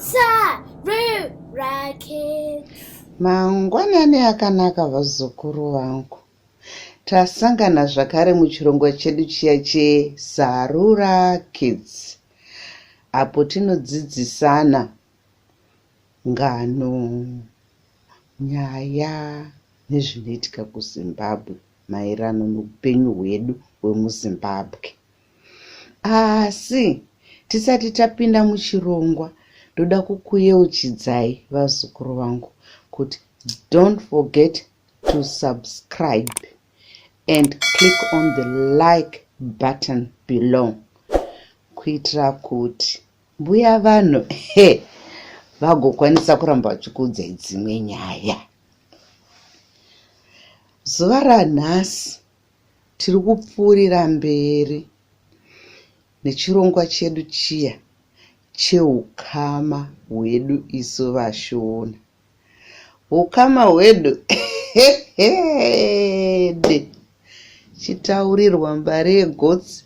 Sarura kids. Mangwanani akanaka vazukuru vangu. Tasangana zvakare muchirongwa chedu chiya cheSarura Kids. Apo tinodzidzisana ngano, nyaya nezvinoitika kuZimbabwe maererano noupenyu hwedu hwemuZimbabwe. Asi tisati tapinda muchirongwa, ndoda kukuyeuchidzai vazukuru vangu kuti don't forget to subscribe and click on the like button below kuitira kuti mbuya vanhu vagokwanisa kuramba vachikuudzai dzimwe nyaya. Zuva ranhasi tiri kupfuurira mberi nechirongwa chedu chiya chehukama hwedu isu vaShona. Hukama hwedu chitaurirwa mbare yegotsi,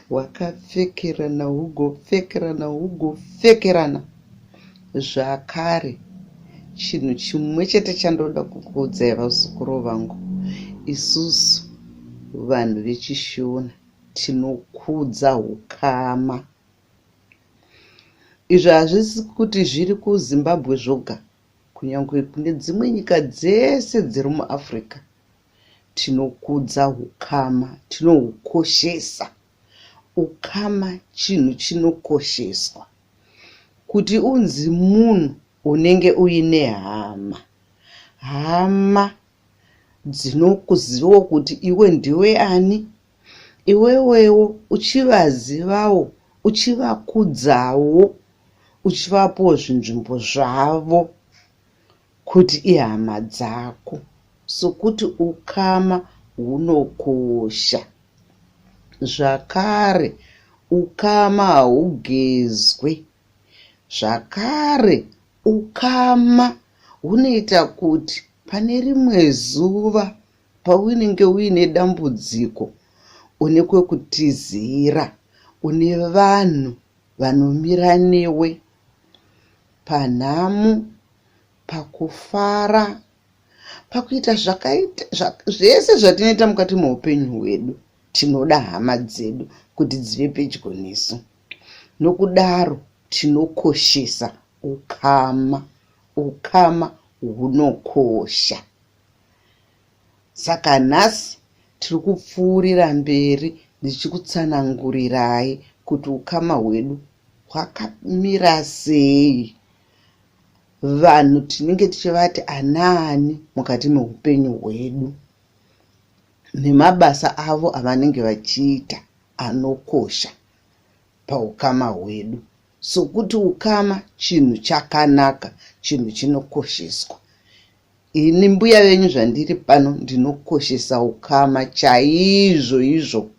hwakapfekerana hugopfekerana hugopfekerana. Zvakare, chinhu chimwe chete chandoda kukuudzai vazukuru vangu, isusu vanhu vechiShona tinokudza hukama. Izvo hazvisi kuti zviri kuZimbabwe zvoga, kunyange kune dzimwe nyika dzese dziri muAfrica tinokudza hukama, tinohukoshesa. Ukama chinhu chinokosheswa. Kuti unzi munhu unenge uine hama, hama dzinokuzivawo kuti iwe ndiwe ani, iwewewo uchivazivawo, uchivakudzawo, uchivapawo zvinzvimbo zvavo kuti ihama dzako. Sokuti ukama hunokosha. Zvakare, ukama hahugezwe. Zvakare, ukama hunoita kuti pane rimwe zuva paunenge uine dambudziko, une kwekutizira, une vanhu vanomira newe panhamo, pakufara, pakuita zvese zvatinoita mukati meupenyu hwedu. Tinoda hama dzedu kuti dzive pedyo nesu. Nokudaro tinokoshesa ukama. Ukama hunokosha. Saka nhasi tiri kupfuurira mberi ndichikutsanangurirai kuti ukama hwedu hwakamira sei. Vanhu tinenge tichivati anaani mukati meupenyu hwedu, nemabasa avo avanenge vachiita anokosha paukama hwedu. Sokuti ukama chinhu chakanaka, chinhu chinokosheswa. Ini mbuya venyu zvandiri pano ndinokoshesa ukama chaizvo izvo.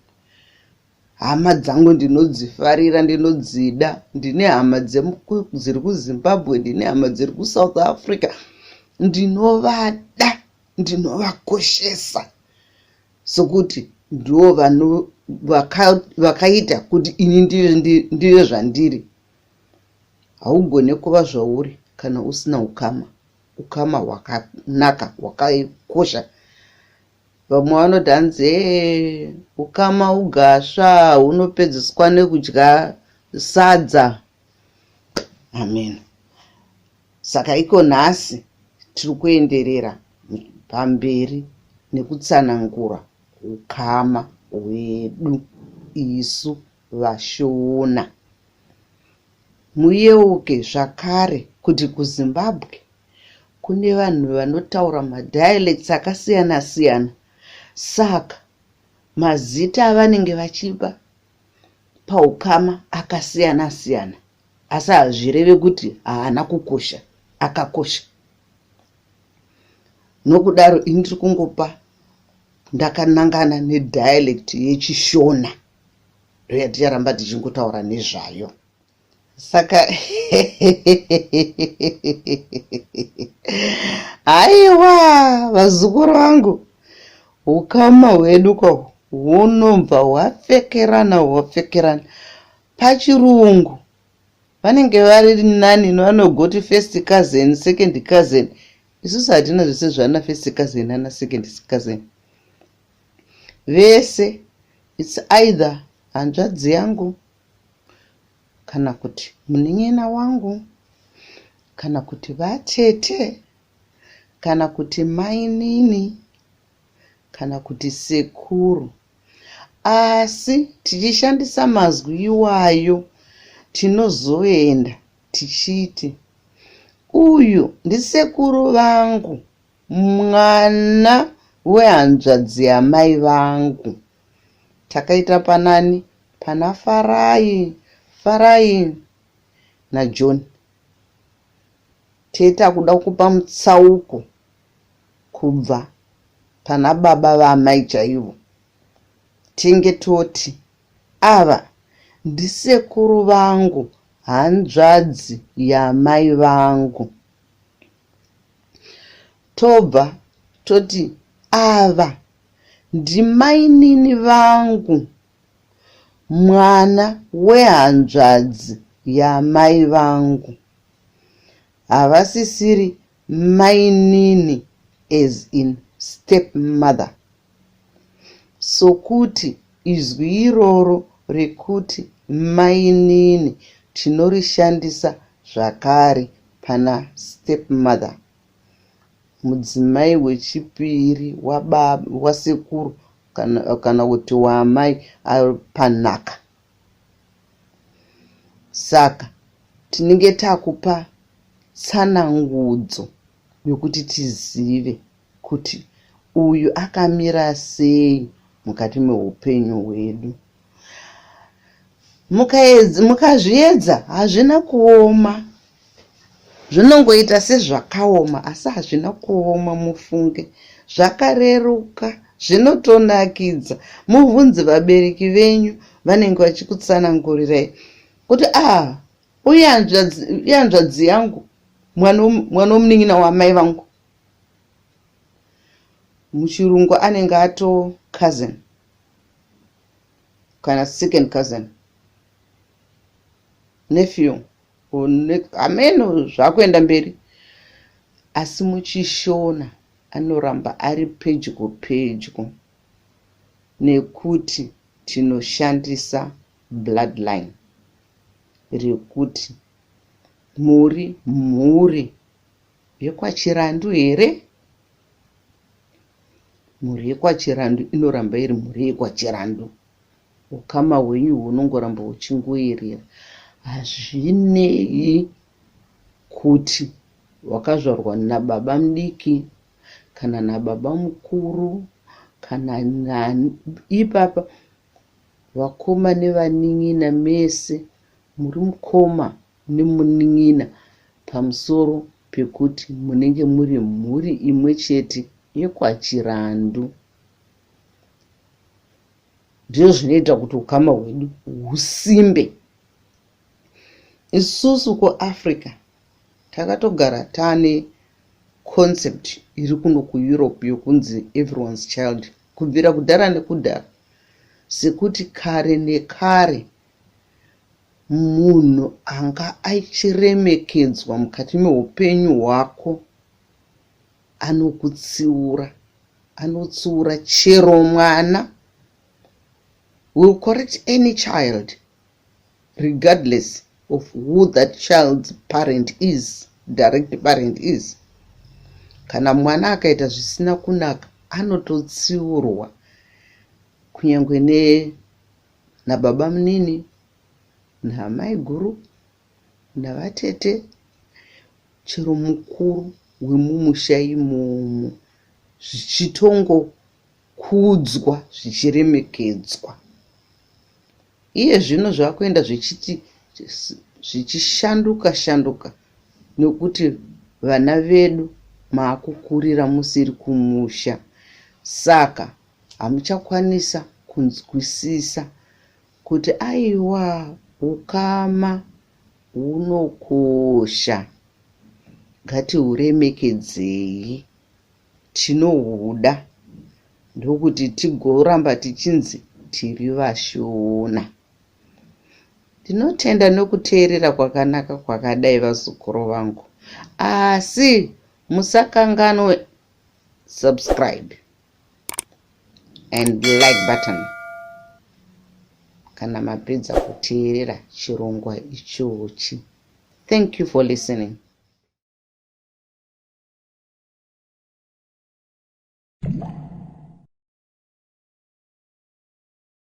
Hama dzangu ndinodzifarira, ndinodzida. Ndine hama dziri kuZimbabwe, ndine hama dziri kuSouth Africa. Ndinovada, ndinovakoshesa. Sokuti ndivo vanhu vakaita kuti ini ndive zvandiri. Haugone kuva zvauri kana usina ukama. Ukama hwakanaka, hwakakosha. Vamwe vanodhanze ukama hugasva, hunopedziswa nekudya sadza. Amen. Saka iko nhasi tiri kuenderera pamberi nekutsanangura ukama hwedu isu vaShona. Muyeuke zvakare kuti kuZimbabwe kune vanhu vanotaura madialects akasiyana siyana. Saka mazita avanenge vachipa paukama akasiyana siyana. Asi hazvireve kuti haana kukosha, akakosha. Nokudaro ini ndiri kungopa ndakanangana nedialect yechiShona. Ndoya ticharamba tichingotaura nezvayo. Saka aiwa vazukuru vangu, ukama hwedu ko hunobva hwapfekerana. Pachirungu vanenge vari nani vanogoti first cousin, second cousin. Isusu hatina zvese zvana first cousin ana second cousin. Vese it's either hanzvadzi yangu kana kuti munin'ina wangu kana kuti vatete kana kuti mainini kana kuti sekuru. Asi tichishandisa mazwi iwayo tinozoenda tichiti uyu ndisekuru vangu mwana wehanzvadzi yamai vangu. Takaita panani? Pana Farai naJohn. Teta kuda kupa mutsauko kubva pana baba vamai chaivo. Tinge toti ava ndisekuru vangu hanzvadzi yamai vangu. Tobva toti ava ndimainini vangu mwana wehanzvadzi yamai vangu. Havasisiri mainini as in stepmother. Sokuti izwi iroro rekuti mainini tinorishandisa zvakare pana stepmother, mudzimai wechipiri wasekuru kana kuti wamai ari panhaka. Saka tinenge takupa tsanangudzo yokuti tizive kuti uyu akamira sei mukati meupenyu hwedu. Mukazviedza hazvina kuoma, zvinongoita sezvakaoma asi hazvina kuoma. Mufunge zvakareruka, zvinotonakidza. Mubvunze vabereki venyu vanenge vachikutsanangurirai kuti uyu hanzvadzi yangu, mwana womunin'ina wamai vangu. Muchirungu anenge ato cousin kana second cousin, nephew, ameno zvakuenda mberi. Asi muchiShona anoramba ari pedyo nekuti tinoshandisa bloodline rekuti muri mhuri yekwaChirandu here? Mhuri yekwaChirandu inoramba iri mhuri yekwaChirandu. Ukama hwenyu hunongoramba huchingoerera. Hazvinei kuti wakazvarwa nababa mudiki kana nababa mukuru kana nani. Ipapa vakoma nevanin'ina mese muri mukoma nemunin'ina pamusoro pekuti munenge muri mhuri imwe chete yekwaChirandu. Ndizvo zvinoita kuti ukama hwedu husimbe. Isusu kuAfrica takatogara tane concept iri kuno kuEurope yokunzi everyone's child kubvira kudhara nekudhara, sekuti kare nekare munhu anga achiremekedzwa mukati meupenyu hwako anokutsiura, anotsiura chero mwana. We'll correct any child regardless of who that child's parent is, direct parent is. Kana mwana akaita zvisina kunaka anototsiurwa, kunyangwe nababa munini naamai guru navatete, chero mukuru wemumusha imomo, zvichitongokudzwa zvichiremekedzwa. Iye zvino zvakuenda zvichishanduka nekuti vana vedu maakukurira musiri kumusha. Saka hamuchakwanisa kunzwisisa kuti aiwa ukama hunokosha, ngatihuremekedzei, tinohuda, ndokuti tigoramba tichinzi tiri vaShona. Ndinotenda nokuteerera kwakanaka kwakadai vazukuru vangu, asi musakanganwe subscribe and like button kana mapedza kuteerera chirongwa ichochi. Thank you for listening.